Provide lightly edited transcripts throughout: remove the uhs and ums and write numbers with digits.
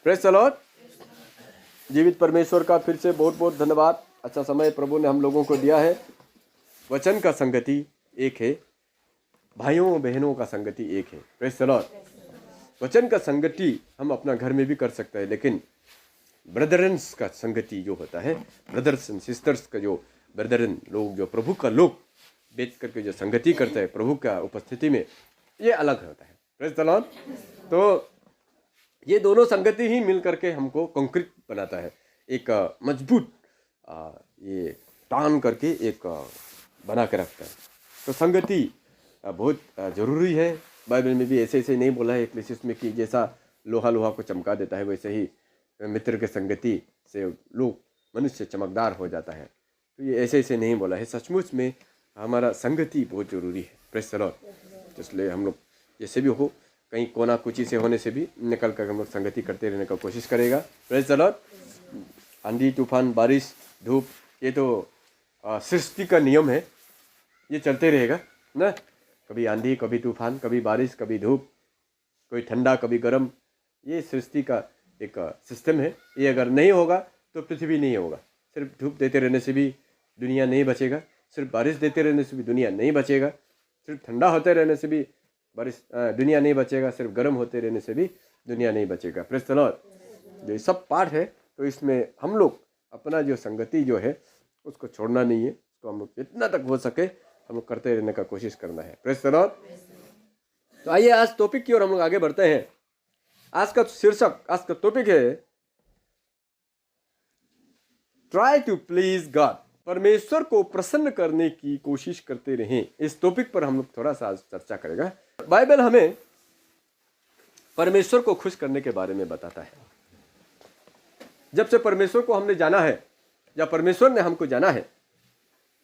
Praise the Lord. जीवित परमेश्वर का फिर से बहुत बहुत धन्यवाद। अच्छा समय प्रभु ने हम लोगों को दिया है। वचन का संगति एक है, भाइयों बहनों का संगति एक है। Praise the Lord. वचन का संगति हम अपना घर में भी कर सकते हैं, लेकिन ब्रदरन्स का संगति जो होता है, ब्रदर्स एंड सिस्टर्स का जो ब्रदरन लोग, जो प्रभु का लोग बैठ करके जो संगति करते हैं प्रभु का उपस्थिति में, ये अलग होता है। Praise the Lord. तो ये दोनों संगति ही मिल करके हमको कंक्रीट बनाता है, एक मजबूत ये टान करके एक बना के रखता है। तो संगति बहुत जरूरी है। बाइबल में भी ऐसे ऐसे नहीं बोला है इक्लेसियस में कि जैसा लोहा लोहा को चमका देता है, वैसे ही मित्र के संगति से लोग मनुष्य चमकदार हो जाता है। तो ये ऐसे ऐसे नहीं बोला है, सचमुच में हमारा संगति बहुत जरूरी है। Praise the Lord. इसलिए हम लोग जैसे भी हो, कहीं कोना कुची से होने से भी निकल कर हम लोग संगति करते रहने का कोशिश करेगा। Praise the Lord. आंधी तूफान बारिश धूप, ये तो सृष्टि का नियम है, ये चलते रहेगा ना। कभी आंधी, कभी तूफान, कभी बारिश, कभी धूप, कोई ठंडा कभी गर्म, ये सृष्टि का एक सिस्टम है। ये अगर नहीं होगा तो पृथ्वी नहीं होगा। सिर्फ धूप देते रहने से भी दुनिया नहीं बचेगा, सिर्फ बारिश देते रहने से भी दुनिया नहीं बचेगा, सिर्फ ठंडा होते रहने से भी बारिश दुनिया नहीं बचेगा, सिर्फ गर्म होते रहने से भी दुनिया नहीं बचेगा। Praise the Lord. जो सब पार्ट है, तो इसमें हम लोग अपना जो संगति जो है उसको छोड़ना नहीं है। उसको हम लोग जितना तक हो सके हम लोग करते रहने का कोशिश करना है। Praise the Lord. तो आइए आज टॉपिक की ओर हम लोग आगे बढ़ते हैं। आज का शीर्षक, आज का टॉपिक है ट्राई टू प्लीज गॉड। परमेश्वर को प्रसन्न करने की कोशिश करते रहें। इस टॉपिक पर हम लोग थोड़ा सा आज चर्चा करेगा। बाइबल हमें परमेश्वर को खुश करने के बारे में बताता है। जब से परमेश्वर को हमने जाना है, या परमेश्वर ने हमको जाना है,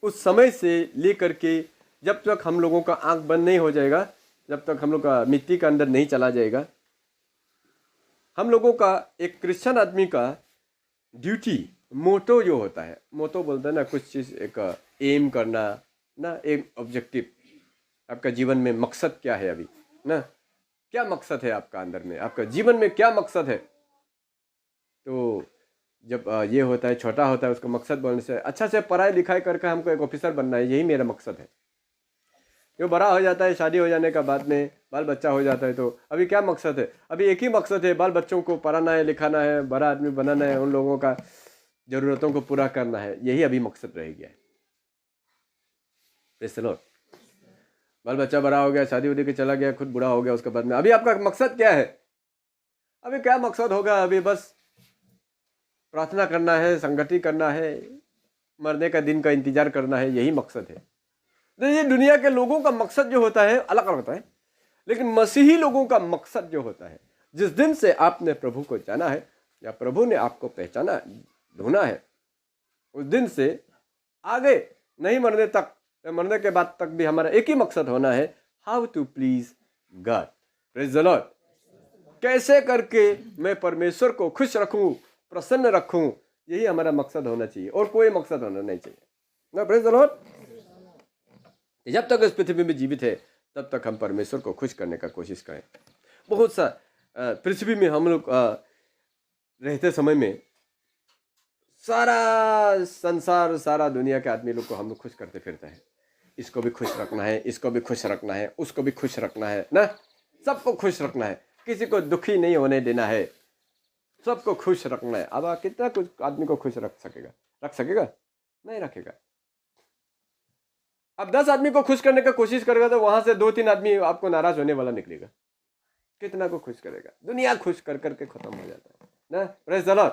उस समय से लेकर के जब तक हम लोगों का आंख बंद नहीं हो जाएगा, जब तक हम लोग का मिट्टी का अंदर नहीं चला जाएगा, हम लोगों का एक क्रिश्चियन आदमी का ड्यूटी, मोटो जो होता है, मोटो बोलते हैं ना, कुछ चीज़ एक एम करना ना, एक ऑब्जेक्टिव, आपका जीवन में मकसद क्या है अभी ना, क्या मकसद है आपका अंदर में, आपका जीवन में क्या मकसद है। तो जब ये होता है, छोटा होता है, उसका मकसद बोलने से अच्छा से पढ़ाई लिखाई करके हमको एक ऑफिसर बनना है, यही मेरा मकसद है। जो बड़ा हो जाता है, शादी हो जाने का बाद में बाल बच्चा हो जाता है, तो अभी क्या मकसद है? अभी एक ही मकसद है, बाल बच्चों को पढ़ाना है, लिखाना है, बड़ा आदमी बनाना है, उन लोगों का ज़रूरतों को पूरा करना है, यही अभी मकसद रह गया है। Praise the Lord. बाल बच्चा बड़ा हो गया, शादी उदी के चला गया, खुद बूढ़ा हो गया, उसके बाद में अभी आपका मकसद क्या है? अभी क्या मकसद होगा? अभी बस प्रार्थना करना है, संगति करना है, मरने का दिन का इंतजार करना है, यही मकसद है। तो ये दुनिया के लोगों का मकसद जो होता है अलग अलग होता है, लेकिन मसीही लोगों का मकसद जो होता है, जिस दिन से आपने प्रभु को जाना है या प्रभु ने आपको पहचाना, ढूंढा है, उस दिन से आगे नहीं मरने तक, मरने के बाद तक भी हमारा एक ही मकसद होना है, how to please God. Praise the Lord. कैसे करके मैं परमेश्वर को खुश रखूं, प्रसन्न रखूं, यही हमारा मकसद होना चाहिए, और कोई मकसद होना नहीं चाहिए ना। Praise the Lord. जब तक इस पृथ्वी में जीवित है तब तक हम परमेश्वर को खुश करने का कोशिश करें। बहुत सा पृथ्वी में हम लोग रहते समय में सारा संसार, सारा दुनिया के आदमी लोग को हम लोग खुश करते फिरते हैं। इसको भी खुश रखना है, इसको भी खुश रखना है, उसको भी खुश रखना है ना, सबको खुश रखना है, किसी को दुखी नहीं होने देना है, सबको खुश रखना है। अब कितना कुछ आदमी को खुश रख सकेगा? रख सकेगा? नहीं रखेगा। अब 10 आदमी को खुश करने का कोशिश करेगा तो वहां से 2-3 आदमी आपको नाराज होने वाला निकलेगा। कितना को खुश करेगा? दुनिया खुश कर करके खत्म हो जाता है ना। Praise the Lord.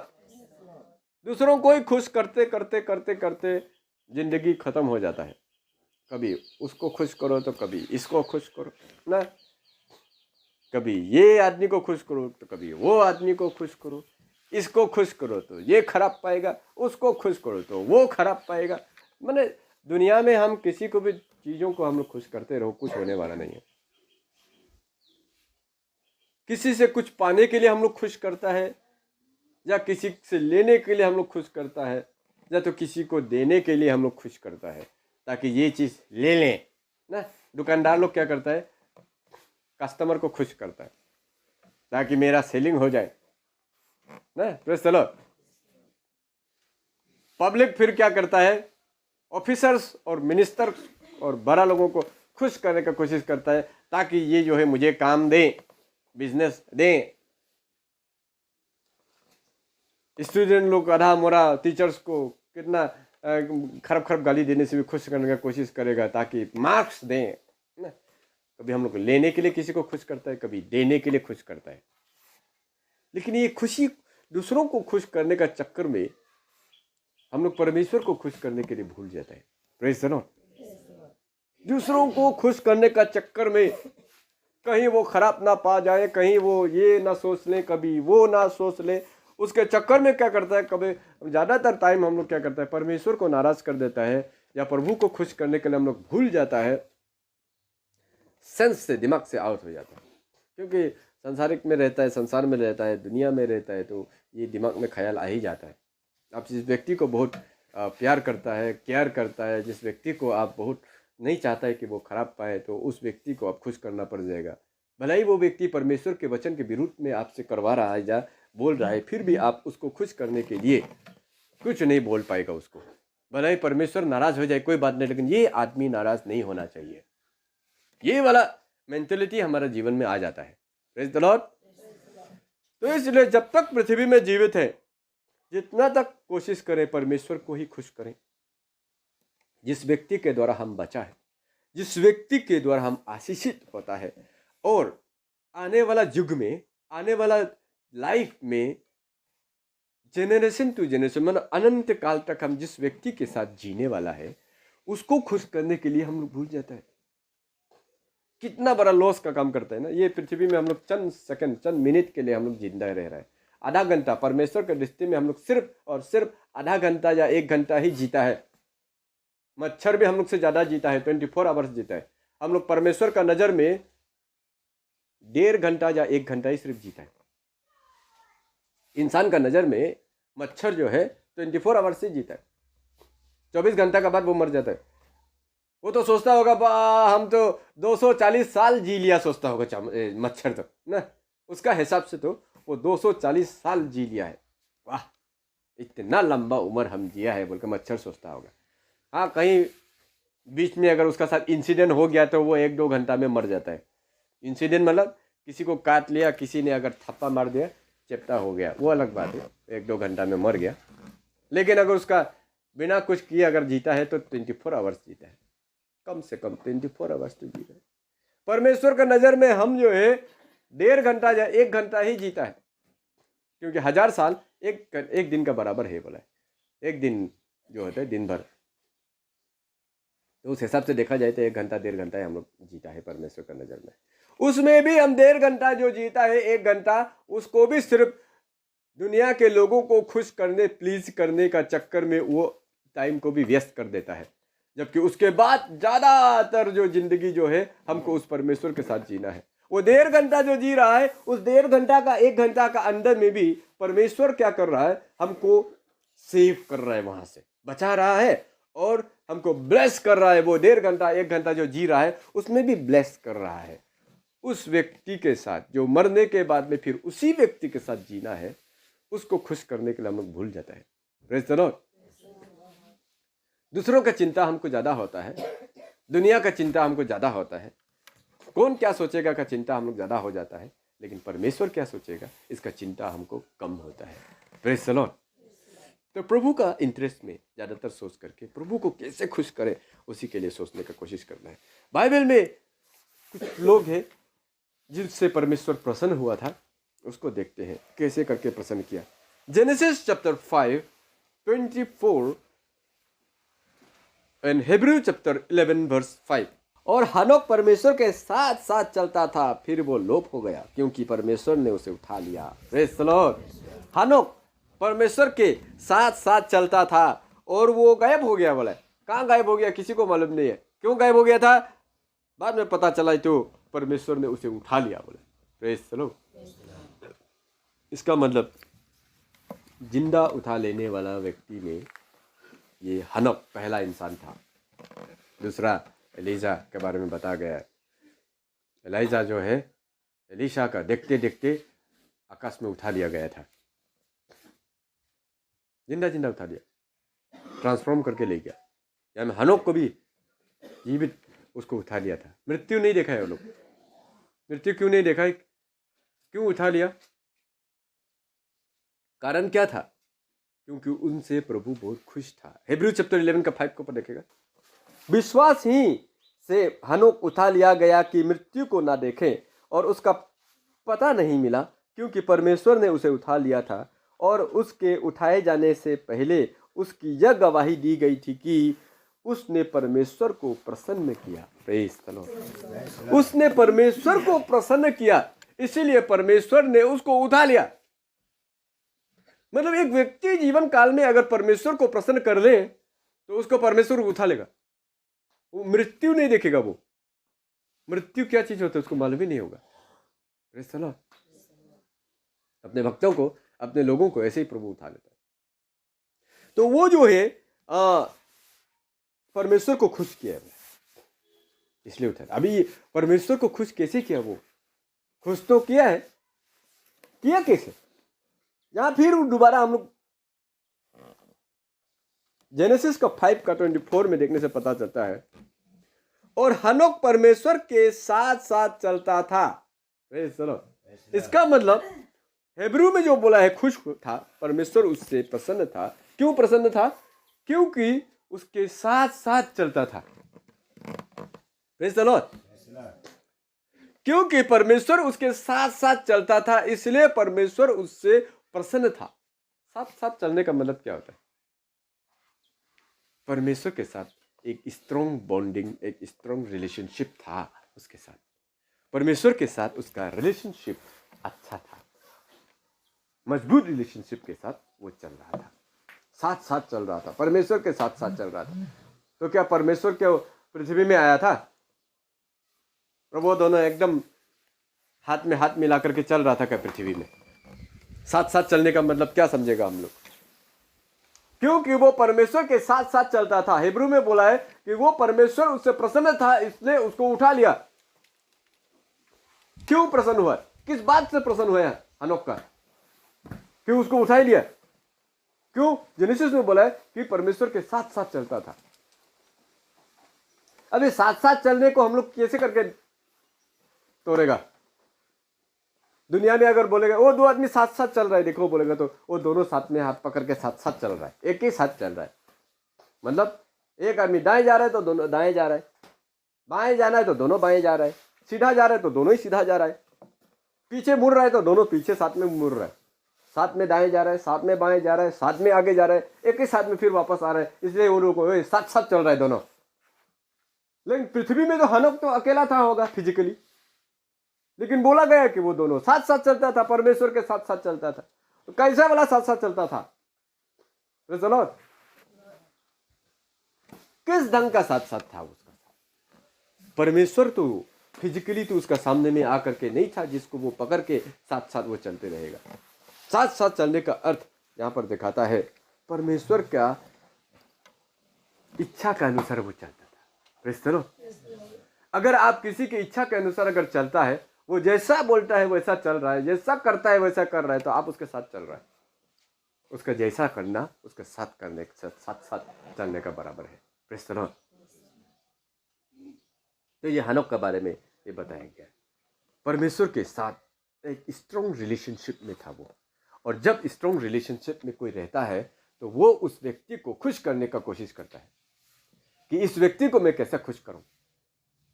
दूसरों को ही खुश करते करते करते करते जिंदगी खत्म हो जाता है। कभी उसको खुश करो तो कभी इसको खुश करो ना, कभी ये आदमी को खुश करो तो कभी वो आदमी को खुश करो, इसको खुश करो तो ये खराब पाएगा, उसको खुश करो तो वो खराब पाएगा। मैंने दुनिया में हम किसी को भी चीज़ों को हम लोग खुश करते रहो, कुछ होने वाला नहीं है। किसी से कुछ पाने के लिए हम लोग खुश करता है, या किसी से लेने के लिए हम लोग खुश करता है, या तो किसी को देने के लिए हम लोग खुश करता है ताकि ये चीज़ ले लें ना। दुकानदार लोग क्या करता है? कस्टमर को खुश करता है ताकि मेरा सेलिंग हो जाए, ना। Praise the Lord. पब्लिक फिर क्या करता है, ऑफिसर्स और मिनिस्टर और बड़ा लोगों को खुश करने का कोशिश करता है ताकि ये जो है मुझे काम दें, बिजनेस दें। स्टूडेंट लोग आधा मोरा टीचर्स को कितना खराब खराब गाली देने से भी खुश करने का कोशिश करेगा ताकि मार्क्स दें ना। कभी हम लोग लेने के लिए किसी को खुश करता है, कभी देने के लिए खुश करता है। लेकिन ये खुशी दूसरों को खुश करने का चक्कर में हम लोग परमेश्वर को खुश करने के लिए भूल जाते हैं। Praise the Lord. दूसरों को खुश करने का चक्कर में कहीं वो खराब ना पा जाए, कहीं वो ये ना सोच ले, कभी वो ना सोच ले, उसके चक्कर में क्या करता है, कभी ज़्यादातर टाइम हम लोग क्या करता है, परमेश्वर को नाराज कर देता है या प्रभु को खुश करने के लिए हम लोग भूल जाता है, सेंस से, दिमाग से आउट हो जाता है। क्योंकि संसारिक में रहता है, संसार में रहता है, दुनिया में रहता है, तो ये दिमाग में ख्याल आ ही जाता है। आप जिस व्यक्ति को बहुत प्यार करता है, केयर करता है, जिस व्यक्ति को आप बहुत नहीं चाहता है कि वो खराब पाए, तो उस व्यक्ति को आप खुश करना पड़ जाएगा। भले ही वो व्यक्ति परमेश्वर के वचन के विरुद्ध में आपसे करवा रहा है या बोल रहा है, फिर भी आप उसको खुश करने के लिए कुछ नहीं बोल पाएगा उसको। भले ही परमेश्वर नाराज हो जाए कोई बात नहीं, लेकिन ये आदमी नाराज नहीं होना चाहिए। ये वाला मेंटेलिटी हमारे जीवन में आ जाता है। Praise the Lord. तो इसलिए जब तक पृथ्वी में जीवित है, जितना तक कोशिश करें परमेश्वर को ही खुश करें। जिस व्यक्ति के द्वारा हम बचा है, जिस व्यक्ति के द्वारा हम आशीषित होता है, और आने वाला युग में, आने वाला लाइफ में, जेनरेशन टू जेनरेशन, मतलब अनंत काल तक हम जिस व्यक्ति के साथ जीने वाला है, उसको खुश करने के लिए हम लोग भूल जाता है। कितना बड़ा लॉस का काम करता है ना। ये पृथ्वी में हम लोग चंद सेकंड, चंद मिनट के लिए हम लोग जिंदा रह रहे हैं। आधा घंटा परमेश्वर के दृष्टि में हम लोग सिर्फ और सिर्फ आधा घंटा या 1 घंटा ही जीता है। मच्छर भी हम लोग से ज्यादा जीता है, 24 आवर्स जीता है। हम लोग परमेश्वर का नजर में 1.5 घंटा या 1 घंटा ही सिर्फ जीता है। इंसान का नजर में मच्छर जो है 24 आवर्स से जीता है। 24 घंटा के बाद वो मर जाता है। वो तो सोचता होगा हम तो 240 साल जी लिया, सोचता होगा मच्छर तो ना, उसका हिसाब से तो वो 240 साल जी लिया है। वाह, इतना लंबा उम्र हम जिया है बोलकर मच्छर सोचता होगा। हाँ, कहीं बीच में अगर उसका साथ इंसिडेंट हो गया तो वो 1-2 घंटा में मर जाता है। इंसिडेंट मतलब किसी को काट लिया, किसी ने अगर थप्पा मार दिया, चेप्टा हो गया, वो अलग बात है, 1-2 घंटा में मर गया। लेकिन अगर उसका बिना कुछ किए अगर जीता है तो 24 आवर्स जीता है, कम से कम 24 आवर्स तो जी रहे। परमेश्वर का नज़र में हम जो है 1.5 घंटा या 1 घंटा ही जीता है, क्योंकि 1000 साल एक दिन का बराबर है बोला है। एक दिन जो होता है दिन भर, तो उस हिसाब से देखा जाए तो 1 घंटा 1.5 घंटा हम लोग जीता है परमेश्वर का नज़र में। उसमें भी हम 1.5 घंटा जो जीता है, 1 घंटा, उसको भी सिर्फ दुनिया के लोगों को खुश करने, प्लीज करने का चक्कर में वो टाइम को भी व्यस्त कर देता है। जबकि उसके बाद ज़्यादातर जो जिंदगी जो है हमको उस परमेश्वर के साथ जीना है। वो 1.5 घंटा जो जी रहा है, उस 1.5 घंटा का 1 घंटा का अंदर में भी परमेश्वर क्या कर रहा है, हमको सेव कर रहा है, वहां से बचा रहा है और हमको ब्लेस कर रहा है। वो 1.5 घंटा 1 घंटा जो जी रहा है उसमें भी ब्लेस कर रहा है। उस व्यक्ति के साथ जो मरने के बाद में फिर उसी व्यक्ति के साथ जीना है, उसको खुश करने के लिए हम लोग भूल जाता है। Praise the Lord. दूसरों का चिंता हमको ज़्यादा होता है, दुनिया का चिंता हमको ज़्यादा होता है, कौन क्या सोचेगा का चिंता हम लोग ज़्यादा हो जाता है। लेकिन परमेश्वर क्या सोचेगा इसका चिंता हमको कम होता है। Praise the Lord. तो प्रभु का इंटरेस्ट में ज़्यादातर सोच करके प्रभु को कैसे खुश करें उसी के लिए सोचने का कोशिश करना है। बाइबल में कुछ लोग हैं जिनसे परमेश्वर प्रसन्न हुआ था, उसको देखते हैं कैसे करके प्रसन्न किया। Genesis chapter 5:24 and Hebrew chapter 11 verse 5। और हनोक परमेश्वर के साथ साथ चलता था, फिर वो लोप हो गया क्योंकि परमेश्वर ने उसे उठा लिया। Praise the Lord. हनोक परमेश्वर के साथ साथ चलता था और वो गायब हो गया। बोला कहाँ गायब हो गया किसी को मालूम नहीं है, क्यों गायब हो गया था बाद में पता चला, तो परमेश्वर ने उसे उठा लिया। बोला प्रेज़ द लॉर्ड। इसका मतलब जिंदा उठा लेने वाला व्यक्ति में ये हनोक पहला इंसान था। दूसरा एलिजा के बारे में बताया गया है। एलिजा जो है एलिशा का देखते देखते आकाश में उठा लिया गया था। जिंदा जिंदा उठा लिया, ट्रांसफॉर्म करके ले गया। यानी हनोक को भी जीवित उसको उठा लिया था। मृत्यु नहीं देखा है वो लोग। मृत्यु क्यों नहीं देखा है? क्यों उठा लिया? कारण क्या था? क्योंकि उनसे प्रभु बहुत खुश था। हिब्रू चैप्टर 11 का 5 को पर देखेगा, विश्वास ही से हनोक उठा लिया गया कि मृत्यु को ना देखे, और उसका पता नहीं मिला क्योंकि परमेश्वर ने उसे उठा लिया था। और उसके उठाए जाने से पहले उसकी यह गवाही दी गई थी कि उसने परमेश्वर को प्रसन्न किया। Praise the Lord. उसने परमेश्वर को प्रसन्न किया, इसीलिए परमेश्वर ने उसको उठा लिया। मतलब एक व्यक्ति जीवन काल में अगर परमेश्वर को प्रसन्न कर ले तो उसको परमेश्वर उठा लेगा। वो मृत्यु नहीं देखेगा। वो मृत्यु क्या चीज होता है उसको मालूम ही नहीं होगा। Praise the Lord. अपने भक्तों को, अपने लोगों को ऐसे ही प्रभु उठा लेता है। तो वो जो है परमेश्वर को खुश किया है, इसलिए उठा। अभी परमेश्वर को खुश कैसे किया? वो खुश तो किया है, किया कैसे? या फिर दोबारा हम लोग जेनेसिस का 5 का 24 में देखने से पता चलता है, और हनोक परमेश्वर के साथ साथ चलता था। चलो, इसका मतलब हिब्रू में जो बोला है खुश था, परमेश्वर उससे प्रसन्न था। क्यों प्रसन्न था? क्योंकि उसके साथ साथ चलता था। Praise the Lord. क्योंकि परमेश्वर उसके साथ साथ चलता था, इसलिए परमेश्वर उससे प्रसन्न था। साथ साथ चलने का मतलब क्या होता है? परमेश्वर के साथ एक स्ट्रॉन्ग बॉन्डिंग, एक स्ट्रॉन्ग रिलेशनशिप था उसके साथ। परमेश्वर के साथ उसका रिलेशनशिप अच्छा था, मजबूत रिलेशनशिप के साथ वो चल रहा था, साथ साथ चल रहा था, परमेश्वर के साथ साथ चल रहा था। तो क्या परमेश्वर क्या पृथ्वी में आया था? प्रभु दोनों एकदम हाथ में हाथ मिला करके चल रहा था क्या पृथ्वी में? साथ साथ चलने का मतलब क्या समझेगा हम लोग? क्योंकि वो परमेश्वर के साथ साथ चलता था। हिब्रू में बोला है कि वो परमेश्वर उससे प्रसन्न था, इसलिए उसको उठा लिया। क्यों प्रसन्न हुआ? किस बात से प्रसन्न हुआ है हनोक का? क्यों उसको उठा ही लिया? क्यों? जेनेसिस में बोला है कि परमेश्वर के साथ साथ चलता था। अभी साथ साथ चलने को हम लोग कैसे करके तोड़ेगा? दुनिया में अगर बोलेगा वो दो आदमी साथ साथ चल रहा है, देखो बोलेगा तो वो दोनों साथ में हाथ पकड़ के साथ साथ चल रहा है, एक ही साथ चल रहा है। मतलब एक आदमी दाएं जा रहा है तो दोनों दाएं जा रहा है, बाएं जाना है तो दोनों बाएं जा रहा है, सीधा जा रहा है तो दोनों ही सीधा जा रहा है, पीछे मुड़ रहा है तो दोनों पीछे साथ में मुड़ रहा है, साथ में दाएं जा रहा है, साथ में बाएं जा रहा है, साथ में आगे जा रहा है, एक ही साथ में फिर वापस आ रहा है। इसलिए वो लोग को साथ साथ चल रहा है दोनों। लेकिन पृथ्वी में तो हनोक तो अकेला था होगा फिजिकली, लेकिन बोला गया कि वो दोनों साथ साथ चलता था, परमेश्वर के साथ साथ चलता था। तो कैसा वाला साथ साथ चलता था? चलो, किस ढंग का साथ साथ था उसका? परमेश्वर तो फिजिकली तो उसका सामने में आकर के नहीं था जिसको वो पकड़ के साथ साथ वो चलते रहेगा। साथ साथ चलने का अर्थ यहां पर दिखाता है परमेश्वर का इच्छा के अनुसार वो चलता था। Praise the Lord. अगर आप किसी की इच्छा के अनुसार अगर चलता है, वो जैसा बोलता है वैसा चल रहा है, जैसा करता है वैसा कर रहा है, तो आप उसके साथ चल रहा है। उसका जैसा करना उसके साथ करने के साथ साथ चलने का बराबर है। Praise the Lord. तो ये हनोक के बारे में ये बताया गया। परमेश्वर के साथ एक स्ट्रॉन्ग रिलेशनशिप में था वो, और जब स्ट्रॉन्ग रिलेशनशिप में कोई रहता है तो वो उस व्यक्ति को खुश करने का कोशिश करता है कि इस व्यक्ति को मैं कैसे खुश करूं।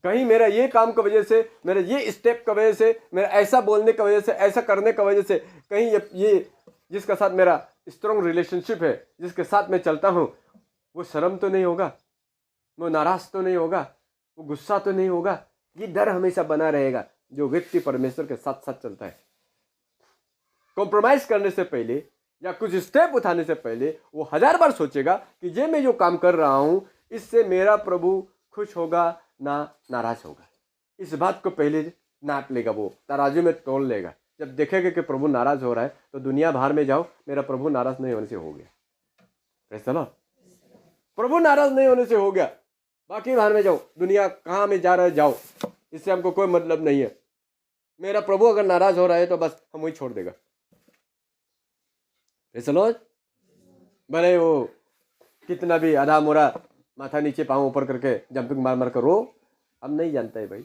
कहीं मेरा ये काम की वजह से, मेरे ये स्टेप की वजह से, मेरा ऐसा बोलने की वजह से, ऐसा करने की वजह से, कहीं ये जिसके साथ मेरा स्ट्रॉन्ग रिलेशनशिप है, जिसके साथ मैं चलता हूं, वो शर्म तो नहीं होगा, वो नाराज तो नहीं होगा, वो गुस्सा तो नहीं होगा। ये डर हमेशा बना रहेगा जो व्यक्ति परमेश्वर के साथ साथ चलता है। कॉम्प्रोमाइज करने से पहले या कुछ स्टेप उठाने से पहले वो 1000 बार सोचेगा कि ये मैं जो काम कर रहा हूं इससे मेरा प्रभु खुश होगा ना नाराज होगा। इस बात को पहले नाप लेगा, वो तराजू में तोल लेगा। जब देखेगा कि प्रभु नाराज हो रहा है तो दुनिया भर में जाओ, मेरा प्रभु नाराज नहीं होने से हो गया। Praise the Lord. प्रभु नाराज नहीं होने से हो गया, बाकी बाहर में जाओ, दुनिया कहाँ में जा रहा है जाओ, इससे हमको कोई मतलब नहीं है। मेरा प्रभु अगर नाराज हो रहा है तो बस हम वही छोड़ देगा। Praise the Lord. भले वो कितना भी आधा मोरा माथा नीचे पाँव ऊपर करके जंपिंग मार मार कर रो, अब नहीं जानता है भाई,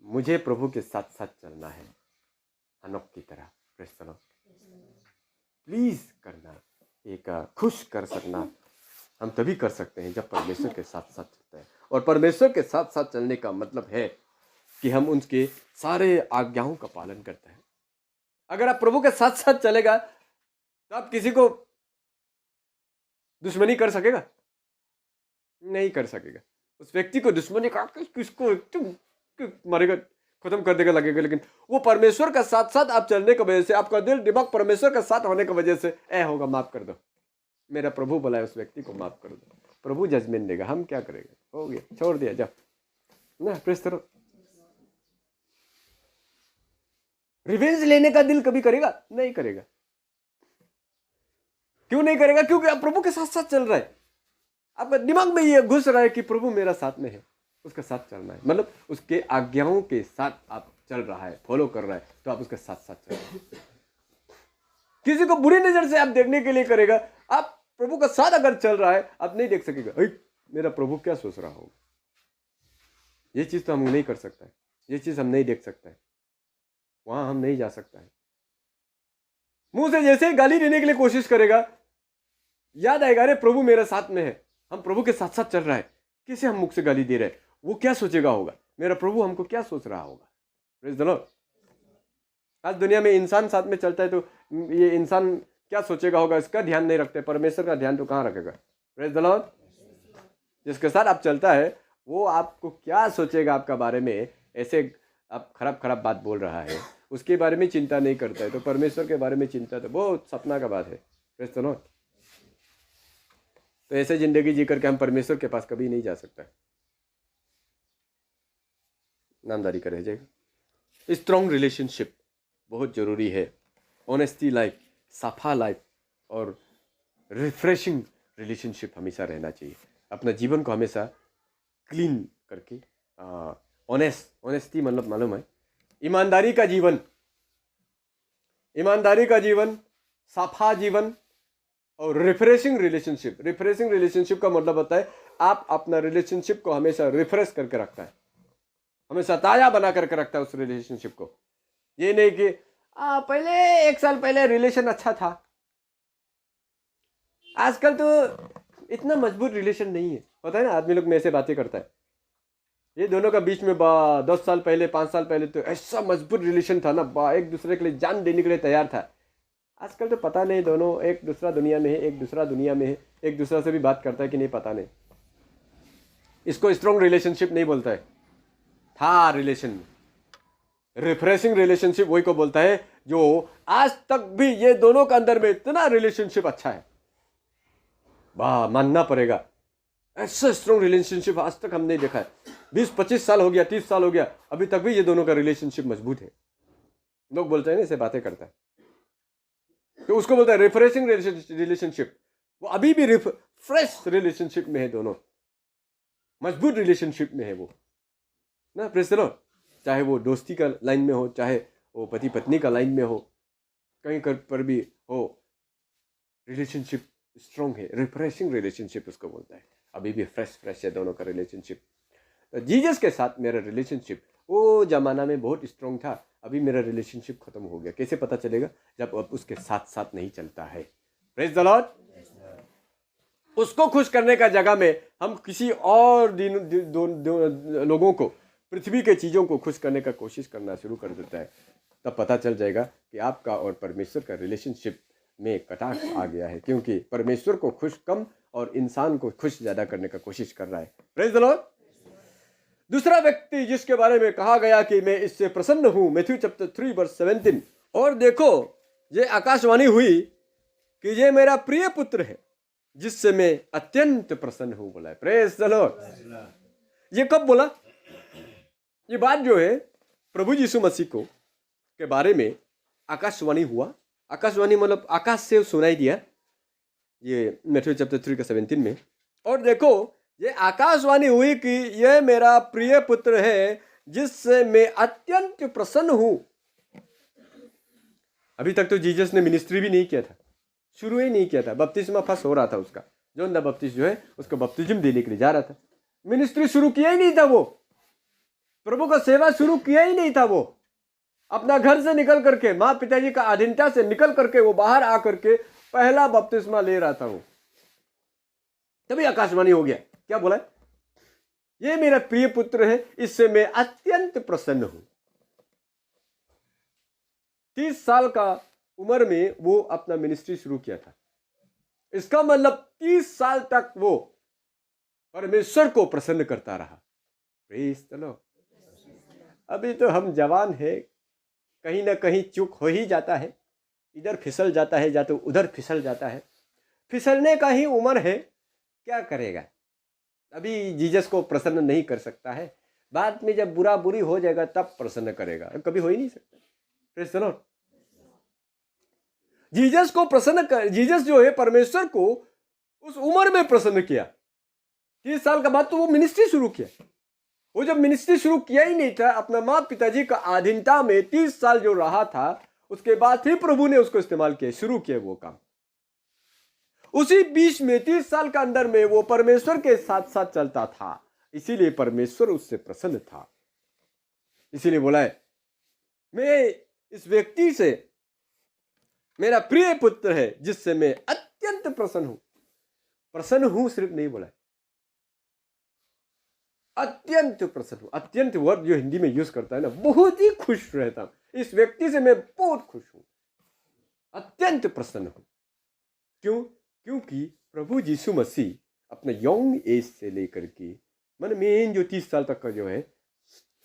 मुझे प्रभु के साथ साथ चलना है हनोक की तरह। प्लीज करना, एक खुश कर सकना हम तभी कर सकते हैं जब परमेश्वर के साथ साथ चलते हैं। और परमेश्वर के साथ साथ चलने का मतलब है कि हम उनके सारे आज्ञाओं का पालन करते हैं। अगर आप प्रभु के साथ साथ चलेगा तो आप किसी को दुश्मनी कर सकेगा? नहीं कर सकेगा। उस व्यक्ति को दुश्मनी का किसको मारेगा, खत्म कर देगा लगेगा। लेकिन वो परमेश्वर का साथ साथ आप चलने की वजह से, आपका दिल दिमाग परमेश्वर का साथ होने की वजह से होगा, माफ कर दो, मेरा प्रभु बोला है उस व्यक्ति को माफ कर दो। प्रभु जजमेंट देगा, हम क्या करेंगे, हो गया, छोड़ दिया, जाओ ना, प्रेस करो। रिवेंज लेने का दिल कभी करेगा? नहीं करेगा। क्यों नहीं करेगा? क्योंकि आप प्रभु के साथ साथ चल रहा है। आपका दिमाग में ये घुस रहा है कि प्रभु मेरा साथ में है, उसके साथ चलना है, मतलब उसके आज्ञाओं के साथ आप चल रहा है, फॉलो कर रहा है, तो आप उसके साथ साथ चल रहे हैं। किसी को बुरी नजर से आप देखने के लिए करेगा, आप प्रभु का साथ अगर चल रहा है, आप नहीं देख सकेगा मेरा प्रभु क्या सोच रहा होगा। ये चीज तो हम नहीं कर सकता है, ये चीज हम नहीं देख सकता है, वहां हम नहीं जा सकता है। मुंह से जैसे ही गाली देने के लिए कोशिश करेगा, याद आएगा अरे प्रभु मेरे साथ में है, हम प्रभु के साथ साथ चल रहा है, कैसे हम मुख से गाली दे रहे हैं, वो क्या सोचेगा होगा, मेरा प्रभु हमको क्या सोच रहा होगा। Praise the Lord. आज दुनिया में इंसान साथ में चलता है तो ये इंसान क्या सोचेगा होगा, इसका ध्यान नहीं रखते, परमेश्वर का ध्यान तो कहाँ रखेगा। Praise the Lord. जिसके साथ आप चलता है वो आपको क्या सोचेगा आपका बारे में, ऐसे आप खराब खराब बात बोल रहा है, उसके बारे में चिंता नहीं करता है, तो परमेश्वर के बारे में चिंता तो बहुत सपना का बात है। Praise the Lord. तो ऐसे जिंदगी जी करके हम परमेश्वर के पास कभी नहीं जा सकता, नामदारी का रह जाएगा। स्ट्रॉन्ग रिलेशनशिप बहुत जरूरी है। ऑनेस्टी लाइफ, साफा लाइफ और रिफ्रेशिंग रिलेशनशिप हमेशा रहना चाहिए। अपना जीवन को हमेशा क्लीन करके, ऑनेस्टी मतलब मालूम है, ईमानदारी का जीवन, ईमानदारी का जीवन, साफा जीवन और रिफ्रेशिंग रिलेशनशिप। रिफ्रेशिंग रिलेशनशिप का मतलब होता है आप अपना रिलेशनशिप को हमेशा रिफ्रेश करके रखता है, हमेशा ताजा बना करके रखता है उस रिलेशनशिप को। ये नहीं कि पहले 1 साल पहले रिलेशन अच्छा था, आजकल तो इतना मजबूत रिलेशन नहीं है। पता है ना, आदमी लोग में ऐसे बातें करता है, ये दोनों का बीच में 10 साल पहले 5 साल पहले तो ऐसा मजबूत रिलेशन था ना, एक दूसरे के लिए जान देने के लिए तैयार था। आजकल तो पता नहीं, दोनों एक दूसरा दुनिया में है, एक दूसरा दुनिया में है, एक दूसरा से भी बात करता है कि नहीं पता नहीं। इसको स्ट्रॉन्ग रिलेशनशिप नहीं बोलता है, था रिलेशन। रिफ्रेशिंग रिलेशनशिप वही को बोलता है जो आज तक भी ये दोनों के अंदर में इतना रिलेशनशिप अच्छा है, वाह मानना पड़ेगा। ऐसा स्ट्रॉन्ग रिलेशनशिप आज तक हम नहीं देखा है। 20-25 साल हो गया, 30 साल हो गया, अभी तक भी ये दोनों का रिलेशनशिप मजबूत है। लोग बोलते हैं ना, ऐसे बातें करता है, तो उसको बोलता है रिफ्रेशिंग रिलेशनशिप। वो अभी भी फ्रेश रिलेशनशिप में है, दोनों मजबूत रिलेशनशिप में है वो ना। Praise the Lord. चाहे वो दोस्ती का लाइन में हो, चाहे वो पति पत्नी का लाइन में हो, कहीं पर भी हो, रिलेशनशिप स्ट्रॉन्ग है। रिफ्रेशिंग रिलेशनशिप उसको बोलता है, अभी भी फ्रेश है दोनों का रिलेशनशिप। तो जीसस के साथ मेरा रिलेशनशिप वो जमाना में बहुत स्ट्रॉन्ग था, अभी मेरा रिलेशनशिप खत्म हो गया। कैसे पता चलेगा? जब अब उसके साथ साथ नहीं चलता है। Praise the Lord. उसको खुश करने का जगह में हम किसी और लोगों को, पृथ्वी के चीज़ों को खुश करने का कोशिश करना शुरू कर देता है, तब पता चल जाएगा कि आपका और परमेश्वर का रिलेशनशिप में कटाक्ष आ गया है, क्योंकि परमेश्वर को खुश कम और इंसान को खुश ज़्यादा करने का कोशिश कर रहा है। Praise the Lord. दूसरा व्यक्ति जिसके बारे में कहा गया कि मैं इससे प्रसन्न हूं, मैथ्यू चैप्टर 3 वर्स 17, और देखो ये आकाशवाणी हुई कि ये मेरा प्रिय पुत्र है जिससे मैं अत्यंत प्रसन्न हूं, बोला है। Praise the Lord. ये कब बोला? ये बात जो है प्रभु यीशु मसीह को के बारे में आकाशवाणी हुआ। आकाशवाणी मतलब आकाश से सुनाई दिया, ये मैथ्यू चैप्टर 3 का 17 में। और देखो ये आकाशवाणी हुई कि यह मेरा प्रिय पुत्र है जिससे मैं अत्यंत प्रसन्न हूं। अभी तक तो जीसस ने मिनिस्ट्री भी नहीं किया था, शुरू ही नहीं किया था। बपतिस्मा फर्स्ट हो रहा था उसका, जॉन द बैप्टिस्ट जो है उसको बपतिस्म देने के लिए जा रहा था। मिनिस्ट्री शुरू किया ही नहीं था वो, प्रभु का सेवा शुरू किया ही नहीं था वो। अपना घर से निकल करके, माँ पिताजी का अधीनता से निकल करके वो बाहर आकर के पहला बपतिस्मा ले रहा था वो। तभी आकाशवाणी हो गया, क्या बोला? ये मेरा प्रिय पुत्र है, इससे मैं अत्यंत प्रसन्न हूं। 30 साल का उम्र में वो अपना मिनिस्ट्री शुरू किया था। इसका मतलब 30 साल तक वो परमेश्वर को प्रसन्न करता रहा। Praise the Lord. अभी तो हम जवान हैं, कहीं ना कहीं चूक हो ही जाता है, इधर फिसल जाता है या तो उधर फिसल जाता है। फिसलने का ही उम्र है, क्या करेगा? अभी जीसस को प्रसन्न नहीं कर सकता है, बाद में जब बुरा बुरी हो जाएगा तब प्रसन्न करेगा, कभी हो ही नहीं सकता। Praise the Lord. जीसस को प्रसन्न कर, जीसस जो है परमेश्वर को उस उम्र में प्रसन्न किया। 30 साल का बाद तो वो मिनिस्ट्री शुरू किया। वो जब मिनिस्ट्री शुरू किया ही नहीं था, अपना माँ पिताजी का अधीनता में 30 साल जो रहा था, उसके बाद ही प्रभु ने उसको इस्तेमाल किया, शुरू किया वो काम। उसी बीच में 30 साल का अंदर में वो परमेश्वर के साथ साथ चलता था, इसीलिए परमेश्वर उससे प्रसन्न था। इसीलिए बोला है, मैं इस व्यक्ति से, मेरा प्रिय पुत्र है जिससे मैं अत्यंत प्रसन्न हूं। प्रसन्न हूं सिर्फ नहीं बोला है, अत्यंत प्रसन्न हूं। अत्यंत वर्ड जो हिंदी में यूज करता है ना, बहुत ही खुश रहता हूं, इस व्यक्ति से मैं बहुत खुश हूं, अत्यंत प्रसन्न हूं। क्यों? क्योंकि प्रभु यीशु मसीह अपने यंग एज से लेकर के, मन मेन जो 30 साल तक का जो है,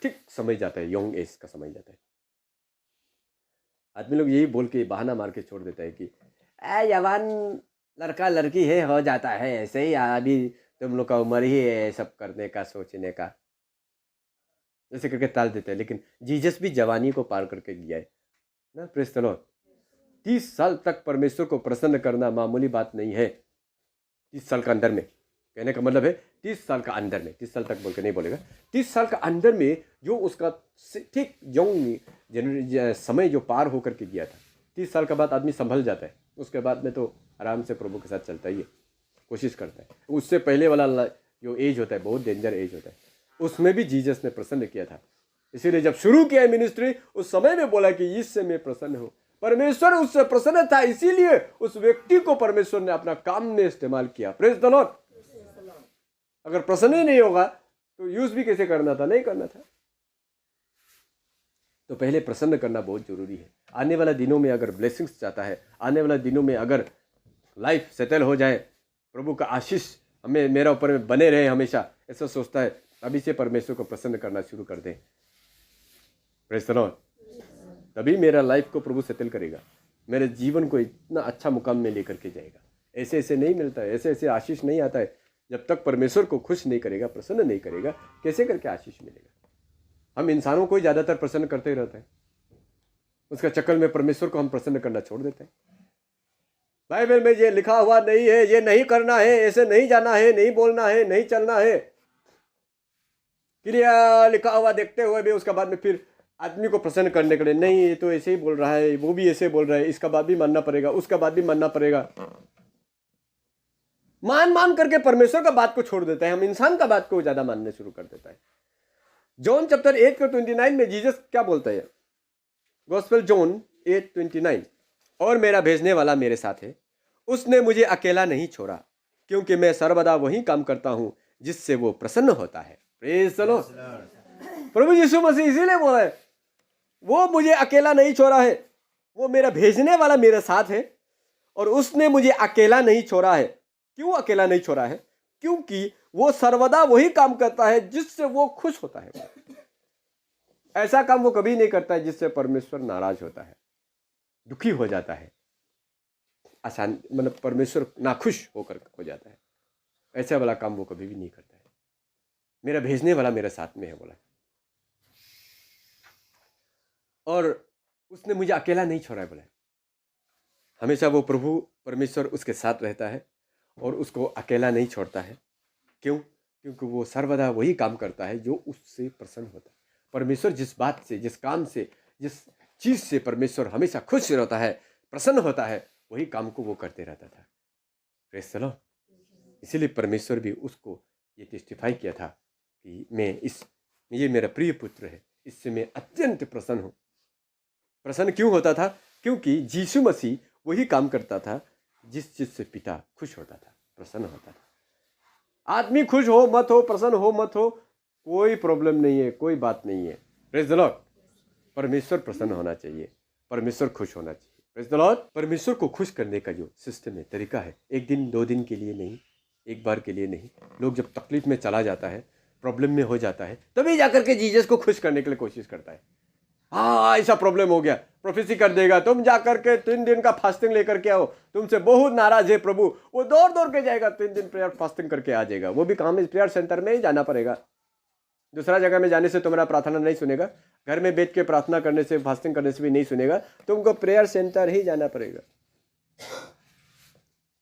ठीक समझ जाता है, यंग एज का समझ जाता है। आदमी लोग यही बोल के बहाना मार के छोड़ देता है कि जवान लड़का लड़की है, हो जाता है ऐसे ही, अभी तुम लोग का उम्र ही है सब करने का, सोचने का, ऐसे करके टाल देते हैं। लेकिन जीसस भी जवानी को पार करके गया है ना। Praise the Lord. 30 साल तक परमेश्वर को प्रसन्न करना मामूली बात नहीं है। 30 साल का अंदर में, कहने का मतलब है 30 साल का अंदर में, 30 साल तक बोल के नहीं बोलेगा, 30 साल का अंदर में जो उसका ठीक यंग समय जो पार होकर के गया था। 30 साल का बाद आदमी संभल जाता है, उसके बाद में तो आराम से प्रभु के साथ चलता ही है, कोशिश करता है। उससे पहले वाला जो एज होता है, बहुत डेंजर एज होता है, उसमें भी जीसस ने प्रसन्न किया था। इसीलिए जब शुरू किया मिनिस्ट्री, उस समय में बोला कि इससे मैं प्रसन्न हूँ। परमेश्वर उससे प्रसन्न था, इसीलिए उस व्यक्ति को परमेश्वर ने अपना काम में इस्तेमाल किया। Praise the Lord. अगर प्रसन्न ही नहीं होगा तो यूज भी कैसे करना था? नहीं करना था। तो पहले प्रसन्न करना बहुत जरूरी है। आने वाला दिनों में अगर ब्लेसिंग्स चाहता है, आने वाला दिनों में अगर लाइफ सेटल हो जाए, प्रभु का आशीष हमें मेरा ऊपर में बने रहे हमेशा, ऐसा सोचता है, अभी से परमेश्वर को प्रसन्न करना शुरू कर दें। Praise the Lord. तभी मेरा लाइफ को प्रभु सेटल करेगा, मेरे जीवन को इतना अच्छा मुकाम में लेकर के जाएगा। ऐसे ऐसे नहीं मिलता है, ऐसे ऐसे आशीष नहीं आता है। जब तक परमेश्वर को खुश नहीं करेगा, प्रसन्न नहीं करेगा, कैसे करके आशीष मिलेगा? हम इंसानों को ही ज़्यादातर प्रसन्न करते ही रहते हैं, उसका चक्कर में परमेश्वर को हम प्रसन्न करना छोड़ देते हैं। बाइबल में ये लिखा हुआ नहीं है, ये नहीं करना है, ऐसे नहीं जाना है, नहीं बोलना है, नहीं चलना है, क्रिया लिखा हुआ देखते हुए भी उसका बाद में फिर आदमी को प्रसन्न करने के लिए, नहीं ये तो ऐसे ही बोल रहा है, वो भी ऐसे बोल रहा है, इसका बात भी मानना पड़ेगा, उसका बात भी मानना पड़ेगा, मान करके परमेश्वर का बात को छोड़ देता है। हम इंसान का बात को ज्यादा मानने शुरू कर देता है। जॉन चैप्टर 8:29 में जीसस क्या बोलता है? गॉस्पेल जॉन 8:29, और मेरा भेजने वाला मेरे साथ है, उसने मुझे अकेला नहीं छोड़ा, क्योंकि मैं सर्वदा वही काम करता हूं जिससे वो प्रसन्न होता है। Praise the Lord. प्रभु यीशु मसीह इसीलिए बोला है, वो मुझे अकेला नहीं छोड़ा है, वो मेरा भेजने वाला मेरे साथ है, और उसने मुझे अकेला नहीं छोड़ा है। क्यों अकेला नहीं छोड़ा है? क्योंकि वो सर्वदा वही काम करता है जिससे वो खुश होता है। ऐसा काम वो कभी नहीं करता है जिससे परमेश्वर नाराज होता है, दुखी हो जाता है, आसान, मतलब परमेश्वर नाखुश होकर हो जाता है। ऐसा वाला काम वो कभी भी नहीं करता है। मेरा भेजने वाला मेरे साथ में है बोला, और उसने मुझे अकेला नहीं छोड़ा है बोला। हमेशा वो प्रभु परमेश्वर उसके साथ रहता है और उसको अकेला नहीं छोड़ता है। क्यों? क्योंकि वो सर्वदा वही काम करता है जो उससे प्रसन्न होता है। परमेश्वर जिस बात से, जिस काम से, जिस चीज़ से परमेश्वर हमेशा खुश रहता है, प्रसन्न होता है, वही काम को वो करते रहता था। Praise the Lord. इसीलिए परमेश्वर भी उसको ये टेस्टिफाई किया था कि ये मेरा प्रिय पुत्र है, इससे मैं अत्यंत प्रसन्न हूँ। प्रसन्न क्यों होता था? क्योंकि यीशु मसीह वही काम करता था जिस चीज से पिता खुश होता था, प्रसन्न होता था। आदमी खुश हो मत हो, प्रसन्न हो मत हो, कोई प्रॉब्लम नहीं है, कोई बात नहीं है। Praise the Lord. परमेश्वर प्रसन्न होना चाहिए, परमेश्वर खुश होना चाहिए। Praise the Lord. परमेश्वर को खुश करने का जो सिस्टम है, तरीका है, एक दिन 2 दिन के लिए नहीं, एक बार के लिए नहीं। लोग जब तकलीफ में चला जाता है, प्रॉब्लम में हो जाता है, तभी जाकर के जीसस को खुश करने के लिए कोशिश करता है। हाँ, ऐसा प्रॉब्लम हो गया, प्रोफेसी कर देगा, तुम जाकर के 3 दिन का फास्टिंग लेकर के आओ, तुमसे बहुत नाराज है प्रभु। वो दौड़ दौड़ के जाएगा, 3 दिन प्रेयर फास्टिंग करके आ जाएगा। वो भी कहाँ में? प्रेयर सेंटर में ही जाना पड़ेगा। दूसरा जगह में जाने से तुम्हारा प्रार्थना नहीं सुनेगा, घर में बैठ के प्रार्थना करने से, फास्टिंग करने से भी नहीं सुनेगा, तुमको प्रेयर सेंटर ही जाना पड़ेगा।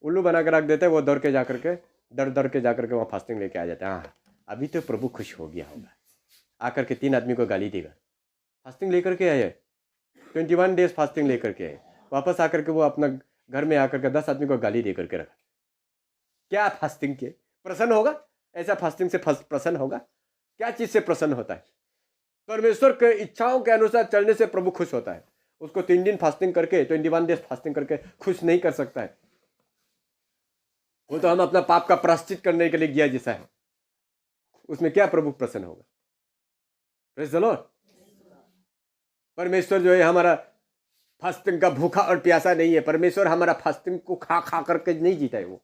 उल्लू बना के रख देते हैं, वो दौड़ के जाकर के, डर के जाकर के वहाँ फास्टिंग लेके आ जाते हैं। हाँ, अभी तो प्रभु खुश हो गया होगा, आकर के 3 आदमी को गाली देगा। फास्टिंग लेकर के आए, 21 डेज फास्टिंग लेकर के आए, वापस आकर के वो अपना घर में आकर के 10 आदमी को गाली दे करके रखा। क्या फास्टिंग के प्रसन्न होगा? ऐसा फास्टिंग से प्रसन्न होगा? क्या चीज से प्रसन्न होता है? परमेश्वर के इच्छाओं के अनुसार चलने से प्रभु खुश होता है। उसको 3 दिन फास्टिंग करके, 21 डेज फास्टिंग करके खुश नहीं कर सकता है। वो तो हम अपना पाप का प्रायश्चित करने के लिए किया जैसा है, उसमें क्या प्रभु प्रसन्न होगा? Praise the Lord. परमेश्वर जो है हमारा फास्टिंग का भूखा और प्यासा नहीं है। परमेश्वर हमारा फास्टिंग को खा खा करके नहीं जीता है। वो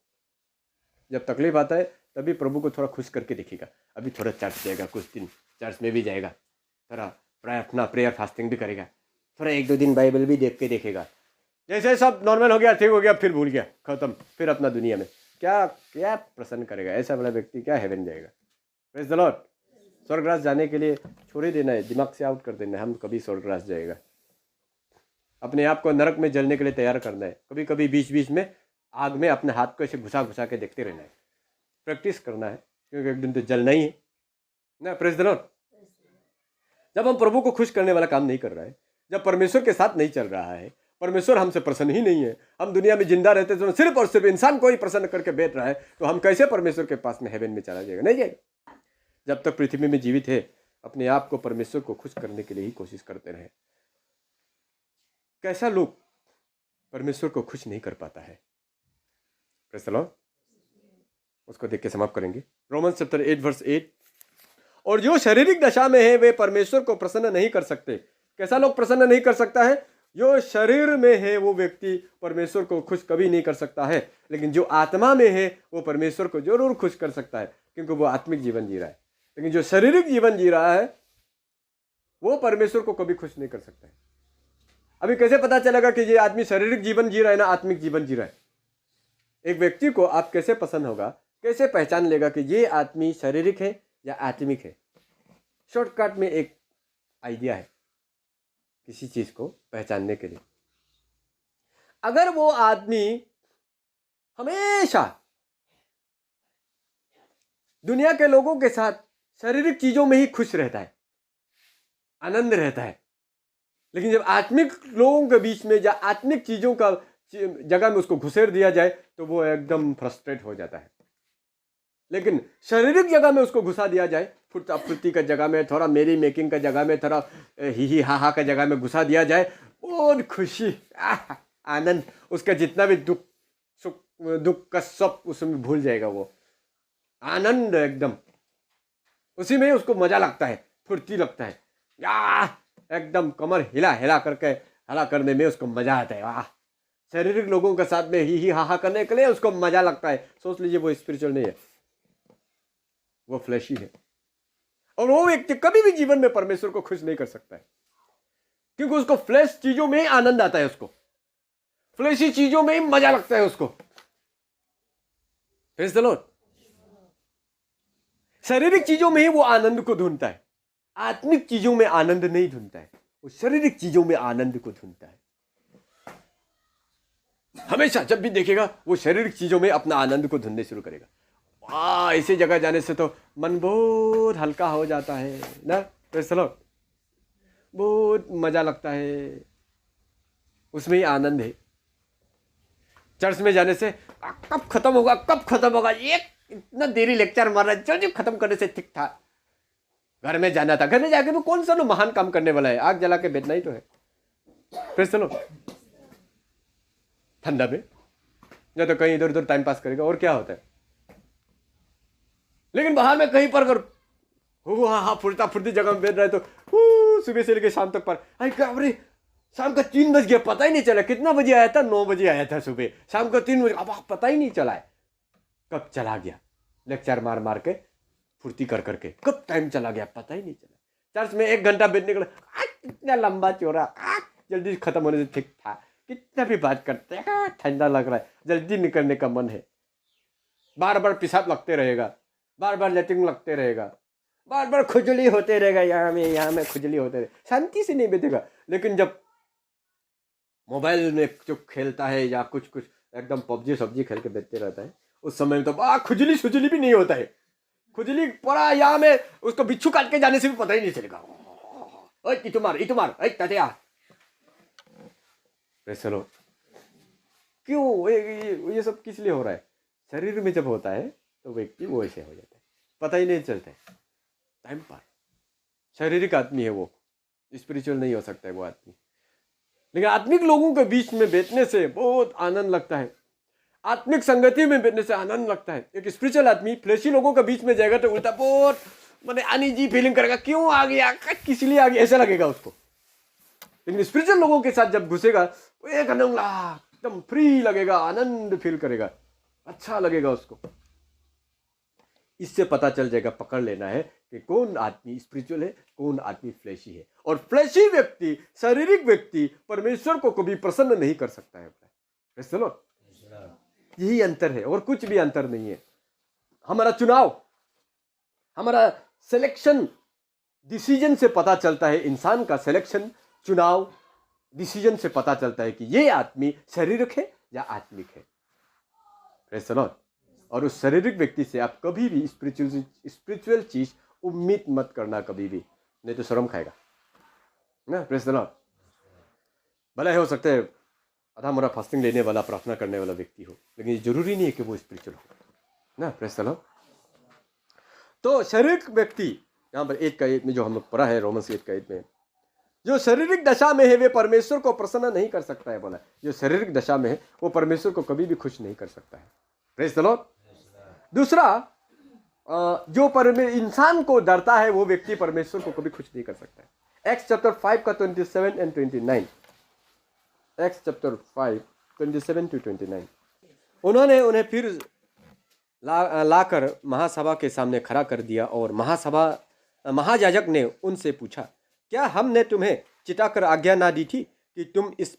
जब तकलीफ आता है तभी प्रभु को थोड़ा खुश करके दिखेगा। अभी थोड़ा चर्च जाएगा, कुछ दिन चर्च में भी जाएगा, थोड़ा प्रार्थना प्रेयर फास्टिंग भी करेगा, थोड़ा 1-2 दिन बाइबल भी देख के देखेगा। जैसे सब नॉर्मल हो गया, ठीक हो गया, फिर भूल गया, खत्म, फिर अपना दुनिया में। क्या क्या प्रसन्न करेगा? ऐसा वाला व्यक्ति क्या हेवन जाएगा? Praise the Lord. स्वर्गराज जाने के लिए छोड़ ही देना है, दिमाग से आउट कर देना है, हम कभी स्वर्गराज जाएगा। अपने आप को नरक में जलने के लिए तैयार करना है। कभी कभी बीच बीच में आग में अपने हाथ को ऐसे घुसा घुसा के देखते रहना है, प्रैक्टिस करना है, क्योंकि एक दिन तो जलना ही है ना। Praise the Lord. जब हम प्रभु को खुश करने वाला काम नहीं कर रहा है, जब परमेश्वर के साथ नहीं चल रहा है, परमेश्वर हमसे प्रसन्न ही नहीं है, हम दुनिया में जिंदा रहते तो सिर्फ और सिर्फ इंसान को ही प्रसन्न करके बैठ रहा है, तो हम कैसे परमेश्वर के पास में हेवन में चला जाएगा? नहीं जाएगा। जब तक पृथ्वी में जीवित है, अपने आप को परमेश्वर को खुश करने के लिए ही कोशिश करते रहे। कैसा लोग परमेश्वर को खुश नहीं कर पाता है? Praise the Lord. उसको देख के समाप्त करेंगे। Romans chapter 8 verse 8। और जो शारीरिक दशा में है वे परमेश्वर को प्रसन्न नहीं कर सकते। कैसा लोग प्रसन्न नहीं कर सकता है? जो शरीर में है वो व्यक्ति परमेश्वर को खुश कभी नहीं कर सकता है, लेकिन जो आत्मा में है वो परमेश्वर को जरूर खुश कर सकता है, क्योंकि वो आत्मिक जीवन जी रहा है। लेकिन जो शारीरिक जीवन जी रहा है वो परमेश्वर को कभी खुश नहीं कर सकता है। अभी कैसे पता चलेगा कि ये आदमी शारीरिक जीवन जी रहा है ना आत्मिक जीवन जी रहा है? एक व्यक्ति को आप कैसे पसंद होगा, कैसे पहचान लेगा कि ये आदमी शारीरिक है या आत्मिक है? शॉर्टकट में एक आइडिया है किसी चीज को पहचानने के लिए। अगर वो आदमी हमेशा दुनिया के लोगों के साथ शारीरिक चीजों में ही खुश रहता है, आनंद रहता है, लेकिन जब आत्मिक लोगों के बीच में या आत्मिक चीजों का जगह में उसको घुसेड़ दिया जाए तो वो एकदम फ्रस्ट्रेट हो जाता है। लेकिन शारीरिक जगह में उसको घुसा दिया जाए, फुर्ती का जगह में, थोड़ा मेरी मेकिंग का जगह में, थोड़ा ही हा का जगह में घुसा दिया जाए, और खुशी आनंद, उसका जितना भी दुख का सब उसमें भूल जाएगा। वो आनंद एकदम उसी में उसको मजा लगता है, फुर्ती लगता है, एकदम कमर हिला हिला करके हला करने में उसको मजा आता है। वाह, शारीरिक लोगों के साथ में ही हा करने के लिए उसको मजा लगता है। सोच लीजिए वो स्पिरिचुअल नहीं है, वो फ्लैशी है। और वो व्यक्ति कभी भी जीवन में परमेश्वर को खुश नहीं कर सकता है, क्योंकि उसको फ्लैश चीजों में ही आनंद आता है, उसको फ्लैशी चीजों में ही मजा लगता है उसको। Praise the Lord. शारीरिक चीजों में ही वो आनंद को ढूंढता है, आत्मिक चीजों में आनंद नहीं ढूंढता है, वो शारीरिक चीजों में आनंद को ढूंढता है। हमेशा जब भी देखेगा वो शारीरिक चीजों में अपना आनंद को ढूंढने शुरू करेगा। ऐसी जगह जाने से तो मन बहुत हल्का हो जाता है ना। Praise the Lord. बहुत मजा लगता है, उसमें ही आनंद है। चर्च में जाने से कब खत्म होगा, कब खत्म होगा, ये इतना देरी लेक्चर मार रहा है, जल्दी खत्म करने से ठीक था। घर में जाना था, घर में जाके वो कौन सा महान काम करने वाला है, आग जला के बैठना ही तो है। फिर चलो ठंडा में या तो कहीं इधर उधर टाइम पास करेगा, और क्या होता है। लेकिन बाहर में कहीं पर अगर हाँ फुर्ता फुर्ती जगह में बैठ रहा है तो सुबह से लेकर शाम तक पर, अरे शाम का 3 बज गया, पता ही नहीं चला। कितना बजे आया था? 9 बजे आया था सुबह, शाम का 3 बजे, अब पता ही नहीं चला है कब चला गया। लेक्चर मार मार के फुर्ती कर करके कब टाइम चला गया पता ही नहीं चला। चर्च में 1 घंटा बैठने का, इतना लंबा चौड़ा, जल्दी खत्म होने से ठीक था। कितना भी बात करते हैं, ठंडा लग रहा है, जल्दी निकलने का मन है, बार बार पेशाब लगते रहेगा, बार बार लेटरिन लगते रहेगा, बार बार खुजली होते रहेगा, यहाँ में खुजली होते रहेगा, शांति से नहीं बैठेगा। लेकिन जब मोबाइल में जो खेलता है या कुछ कुछ एकदम पबजी सब्जी खेल के बैठते रहता है, उस समय में तो खुजली सुजली भी नहीं होता है। खुजली पड़ा यहाँ में, उसको बिच्छू काट के जाने से भी पता ही नहीं चलेगा। इतुमार तटिया चलो, क्यों ये सब किस लिए हो रहा है? शरीर में जब होता है तो व्यक्ति वो ऐसे हो जाता है, पता ही नहीं चलता है टाइम पर। शारीरिक आदमी है वो, स्पिरिचुअल नहीं हो सकता है वो आदमी। लेकिन आत्मिक लोगों के बीच में बैठने से बहुत आनंद लगता है, आत्मिक संगति में बैठने से आनंद लगता है। एक स्पिरिचुअल आदमी फ्लैशी लोगों के बीच में जाएगा तो उल्टा बहुत मैंने अनईजी फीलिंग करेगा, क्यों आ गया, किस लिए आ गया, ऐसा लगेगा उसको। लेकिन स्पिरिचुअल लोगों के साथ जब घुसेगा तो एक एकदम फ्री लगेगा, आनंद फील करेगा, अच्छा लगेगा उसको। इससे पता चल जाएगा, पकड़ लेना है कि कौन आदमी स्पिरिचुअल है, कौन आदमी फ्लैशी है। और फ्लैशी व्यक्ति, शारीरिक व्यक्ति परमेश्वर को कभी प्रसन्न नहीं कर सकता है। चलो यही अंतर है, और कुछ भी अंतर नहीं है। हमारा चुनाव, हमारा सिलेक्शन डिसीजन से पता चलता है। इंसान का सिलेक्शन, चुनाव, डिसीजन से पता चलता है कि ये आदमी शारीरिक है या आत्मिक है। Praise the Lord. और उस शारीरिक व्यक्ति से आप कभी भी स्पिरिचुअल चीज उम्मीद मत करना, कभी भी, नहीं तो शर्म खाएगा ना। Praise the Lord. भले हो सकता है आधा मोरा फास्टिंग लेने वाला, प्रार्थना करने वाला व्यक्ति हो, लेकिन ये जरूरी नहीं है कि वो स्पिरिचुअल हो ना। Praise the Lord. तो शारीरिक व्यक्ति, यहाँ पर 1:1 में जो हम लोग पढ़ा है, रोमन्स 1:1 में, जो शारीरिक दशा में है वे परमेश्वर को प्रसन्न नहीं कर सकता है। बोला जो शारीरिक दशा में है वो परमेश्वर को कभी भी खुश नहीं कर सकता है। Praise the Lord. दूसरा, जो इंसान को डरता है वो व्यक्ति परमेश्वर को कभी खुश नहीं कर सकता है। एक्स चैप्टर 5 का 27 और 29। X chapter 5 27 to 29। उन्होंने उन्हें फिर लाकर महासभा के सामने खड़ा कर दिया, और महायाजक ने उनसे पूछा, क्या हमने तुम्हें चिताकर आज्ञा ना दी थी कि तुम इस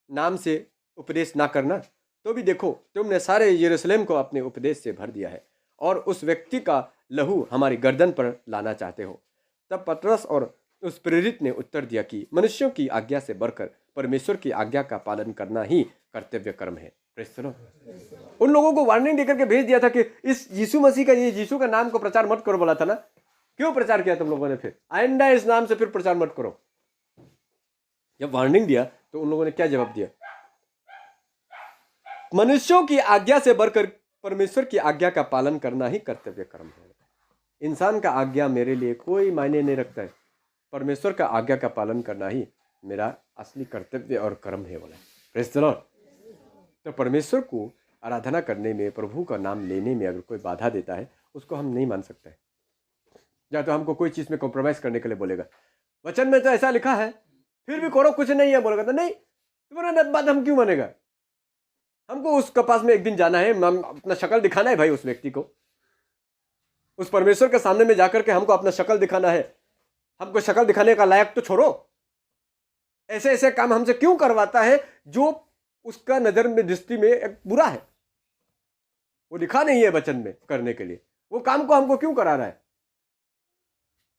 नाम से उपदेश ना करना? तो भी देखो, तुमने सारे यरूशलेम को अपने उपदेश से भर दिया है, और उस व्यक्ति का लहू हमारी गर्दन पर लाना चाहते हो। तब पतरस और उस प्रेरित ने उत्तर दिया कि मनुष्यों की आज्ञा से बढ़कर परमेश्वर की आज्ञा का पालन करना ही कर्तव्य कर्म है। Praise the Lord. उन लोगों को वार्निंग देकर के भेज दिया था कि इस यीशु मसीह का, ये यीशु का नाम को प्रचार मत करो बोला था ना। क्यों प्रचार किया तुम लोगों ने? फिर आइंदा इस नाम से फिर प्रचार मत करो। जब वार्निंग दिया तो उन लोगों ने क्या जवाब दिया? मनुष्यों की आज्ञा से बढ़कर परमेश्वर की आज्ञा का पालन करना ही कर्तव्य कर्म है। इंसान का आज्ञा मेरे लिए कोई मायने नहीं रखता है, परमेश्वर का आज्ञा का पालन करना ही मेरा असली कर्तव्य और कर्म है बोला। Praise the Lord. तो परमेश्वर को आराधना करने में, प्रभु का नाम लेने में अगर कोई बाधा देता है उसको हम नहीं मान सकते हैं। या तो हमको कोई चीज़ में कॉम्प्रोमाइज़ करने के लिए बोलेगा, वचन में तो ऐसा लिखा है, फिर भी करो कुछ नहीं है बोलेगा, तो नहीं, तुम्हारा बात हम क्यों मानेगा? हमको उसके पास में एक दिन जाना है, अपना शक्ल दिखाना है भाई उस व्यक्ति को, उस परमेश्वर के सामने में जाकर के हमको अपना शक्ल दिखाना है। हमको शक्ल दिखाने का लायक तो छोड़ो, ऐसे ऐसे काम हमसे क्यों करवाता है जो उसका नजर में, दृष्टि में एक बुरा है, वो लिखा नहीं है वचन में करने के लिए, वो काम को हमको क्यों करा रहा है?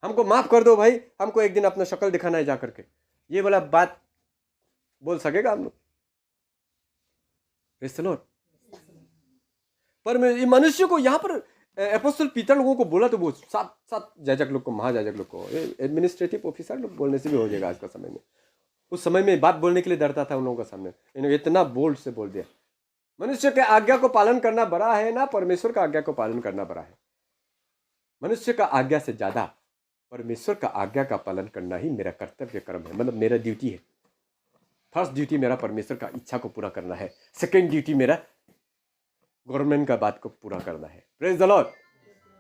हमको माफ कर दो भाई, हमको एक दिन अपना शक्ल दिखाना है जाकर के, ये वाला बात बोल सकेगा हम लोग? Praise the Lord. पर मनुष्य को यहाँ पर अपोस्टल पीटर लोगों को बोला तो वो सात याजक लोग को, महायाजक लोग को, एडमिनिस्ट्रेटिव ऑफिसर लोग बोलने से भी हो जाएगा आज का समय में। उस समय में बात बोलने के लिए डरता था उन लोगों का सामने, इन्होंने इतना बोल्ड से बोल दिया। मनुष्य के आज्ञा को पालन करना बड़ा है ना परमेश्वर का आज्ञा को पालन करना बड़ा है। मनुष्य का आज्ञा से ज्यादा परमेश्वर का आज्ञा का पालन करना ही मेरा कर्तव्य कर्म है, मतलब मेरा ड्यूटी है। फर्स्ट ड्यूटी मेरा परमेश्वर का इच्छा को पूरा करना है, सेकेंड ड्यूटी मेरा गवर्नमेंट का बात को पूरा करना है। Praise the Lord.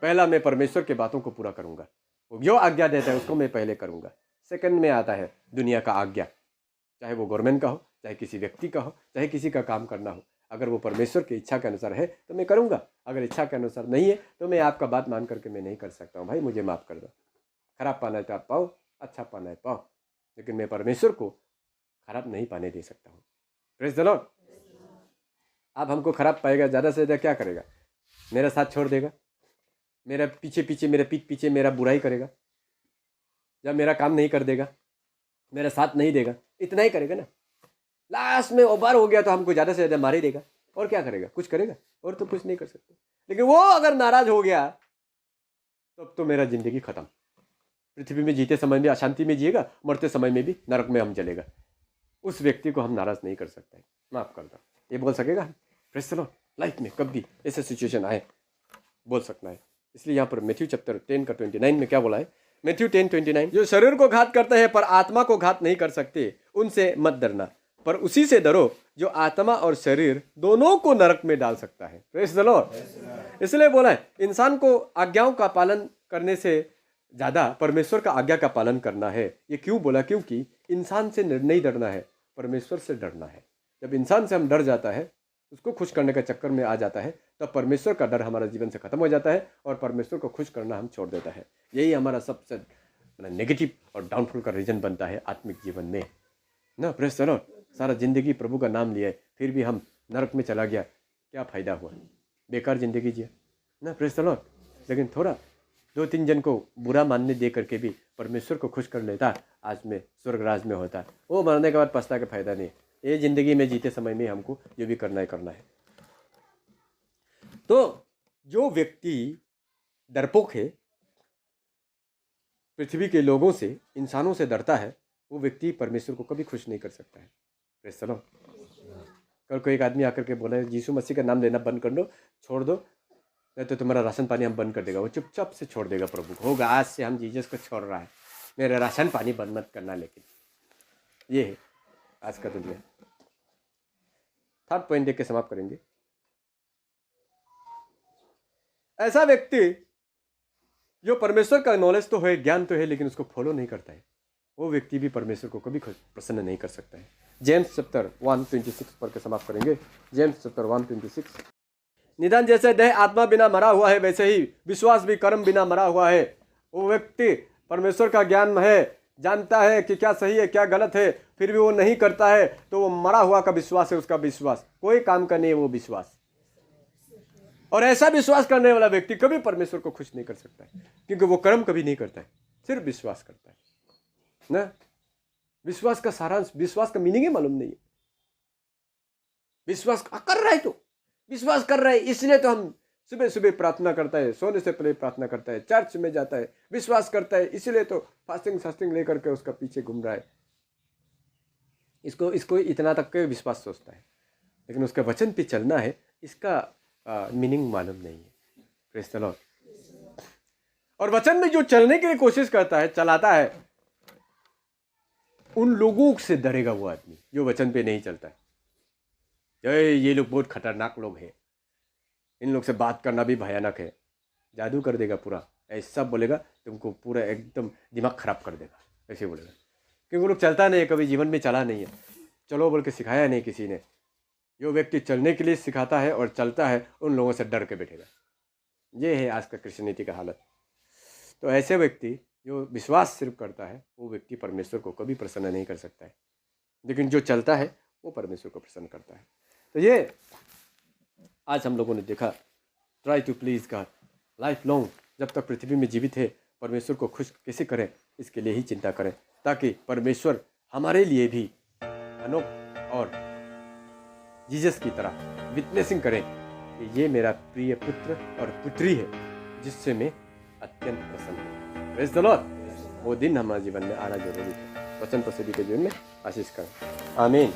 पहला मैं परमेश्वर के बातों को पूरा करूंगा, वो जो आज्ञा देता है उसको मैं पहले करूंगा। सेकंड में आता है दुनिया का आज्ञा, चाहे वो गवर्नमेंट का हो, चाहे किसी व्यक्ति का हो, चाहे किसी का काम करना हो। अगर वो परमेश्वर की इच्छा के अनुसार है तो मैं करूंगा, अगर इच्छा के अनुसार नहीं है तो मैं आपका बात मान करके मैं नहीं कर सकता हूँ। भाई मुझे माफ़ कर दो, खराब पाना है तो आप पाओ, अच्छा पाना है पाओ, लेकिन मैं परमेश्वर को खराब नहीं पाने दे सकता हूँ। Praise the Lord. आप हमको खराब पाएगा, ज़्यादा से ज़्यादा क्या करेगा? मेरा साथ छोड़ देगा, मेरा पीछे पीछे, मेरे पीठ पीछे मेरा बुराई करेगा, जब मेरा काम नहीं कर देगा, मेरा साथ नहीं देगा, इतना ही करेगा ना। लास्ट में ओवर हो गया तो हमको ज़्यादा से ज़्यादा मार ही देगा, और क्या करेगा? कुछ करेगा और तो कुछ नहीं कर सकते। लेकिन वो अगर नाराज हो गया तब तो मेरा जिंदगी खत्म। पृथ्वी में जीते समय में अशांति में जिएगा, मरते समय में भी नरक में हम चलेगा। उस व्यक्ति को हम नाराज नहीं कर सकते। माफ कर दो, ये बोल सकेगा? Praise the Lord. लाइफ में कभी ऐसा सिचुएशन आए बोल सकना है। इसलिए यहाँ पर मैथ्यू चैप्टर 10 का 29 में क्या बोला है? मैथ्यू 10:29, जो शरीर को घात करते हैं पर आत्मा को घात नहीं कर सकते, उनसे मत डरना, पर उसी से डरो जो आत्मा और शरीर दोनों को नरक में डाल सकता है। Praise the Lord. इसलिए बोला है इंसान को आज्ञाओं का पालन करने से ज़्यादा परमेश्वर का आज्ञा का पालन करना है। ये क्यों बोला? क्योंकि इंसान से नहीं डरना है, परमेश्वर से डरना है। जब इंसान से हम डर जाता है, उसको खुश करने का चक्कर में आ जाता है, तब परमेश्वर का डर हमारा जीवन से खत्म हो जाता है और परमेश्वर को खुश करना हम छोड़ देता है। यही हमारा सबसे नेगेटिव और डाउनफॉल का रीजन बनता है आत्मिक जीवन में ना। Praise the Lord. सारा जिंदगी प्रभु का नाम लिया है, फिर भी हम नरक में चला गया, क्या फ़ायदा हुआ? बेकार जिंदगी जिया ना। Praise the Lord. लेकिन थोड़ा 2-3 जन को बुरा मानने दे करके भी परमेश्वर को खुश कर लेता, आज में स्वर्ग राज में होता। वो मरने के बाद पछता का फायदा नहीं। ये जिंदगी में जीते समय में हमको जो भी करना है। तो जो व्यक्ति डरपोक है, पृथ्वी के लोगों से, इंसानों से डरता है, वो व्यक्ति परमेश्वर को कभी खुश नहीं कर सकता है। Praise the Lord. कल को एक आदमी आकर के बोला यीशु मसीह का नाम लेना बंद कर दो, छोड़ दो, नहीं तो तुम्हारा राशन पानी हम बंद कर देगा। वो चुपचाप से छोड़ देगा प्रभु को। होगा आज से हम जीसस को छोड़ रहा है, मेरा राशन पानी बंद मत करना। लेकिन ये है आज का दुनिया। थर्ड पॉइंट देख के समाप्त करेंगे। ऐसा व्यक्ति जो परमेश्वर का नॉलेज तो है, ज्ञान तो है, लेकिन उसको फॉलो नहीं करता है, वो व्यक्ति भी परमेश्वर को कभी प्रसन्न नहीं कर सकता है। जेम्स चैप्टर 1:26 पढ़ के समाप्त करेंगे। जेम्स चैप्टर 1:26, निदान जैसे देह आत्मा बिना मरा हुआ है, वैसे ही विश्वास भी कर्म बिना मरा हुआ है। वो व्यक्ति परमेश्वर का ज्ञान है, जानता है कि क्या सही है क्या गलत है, फिर भी वो नहीं करता है, तो वो मरा हुआ का विश्वास है। उसका विश्वास कोई काम का नहीं है, वो विश्वास। और ऐसा विश्वास करने वाला व्यक्ति कभी परमेश्वर को खुश नहीं कर सकता है, क्योंकि वो कर्म कभी नहीं करता है, सिर्फ विश्वास करता है ना। विश्वास का सारांश, विश्वास का मीनिंग ही मालूम नहीं है। विश्वास कर रहा है तो विश्वास कर रहा है, इसलिए तो हम सुबह सुबह प्रार्थना करता है, सोने से पहले प्रार्थना करता है, चर्च में जाता है, विश्वास करता है, इसलिए तो फास्टिंग लेकर के उसका पीछे घूम रहा है। इसको इतना तक के विश्वास सोचता है, लेकिन उसके वचन पे चलना है, इसका मीनिंग मालूम नहीं है। Praise the Lord. और वचन में जो चलने के लिए कोशिश करता है, चलाता है, उन लोगों से डरेगा वो आदमी जो वचन पे नहीं चलता है। ये लोग बहुत खतरनाक लोग हैं, इन लोग से बात करना भी भयानक है, जादू कर देगा पूरा, ऐसा बोलेगा तुमको पूरा एकदम दिमाग खराब कर देगा, ऐसे बोलेगा। क्योंकि वो लोग चलता नहीं है, कभी जीवन में चला नहीं है, चलो बोल के सिखाया नहीं किसी ने। जो व्यक्ति चलने के लिए सिखाता है और चलता है, उन लोगों से डर के बैठेगा। ये है आज का क्रिश्चियनिटी का हालत। तो ऐसे व्यक्ति जो विश्वास सिर्फ करता है, वो व्यक्ति परमेश्वर को कभी प्रसन्न नहीं कर सकता है, लेकिन जो चलता है वो परमेश्वर को प्रसन्न करता है। तो ये आज हम लोगों ने देखा, try to please God lifelong. जब तक पृथ्वी में जीवित है, परमेश्वर को खुश कैसे करें, इसके लिए ही चिंता करें, ताकि परमेश्वर हमारे लिए भी अनोख और जीसस की तरह विटनेसिंग करें कि ये मेरा प्रिय पुत्र और पुत्री है, जिससे मैं अत्यंत प्रसन्न हूँ। Praise the Lord. वो दिन हमारे जीवन में आना जरूरी है। वचन पर सभी के जीवन में आशीष करें। आमीन।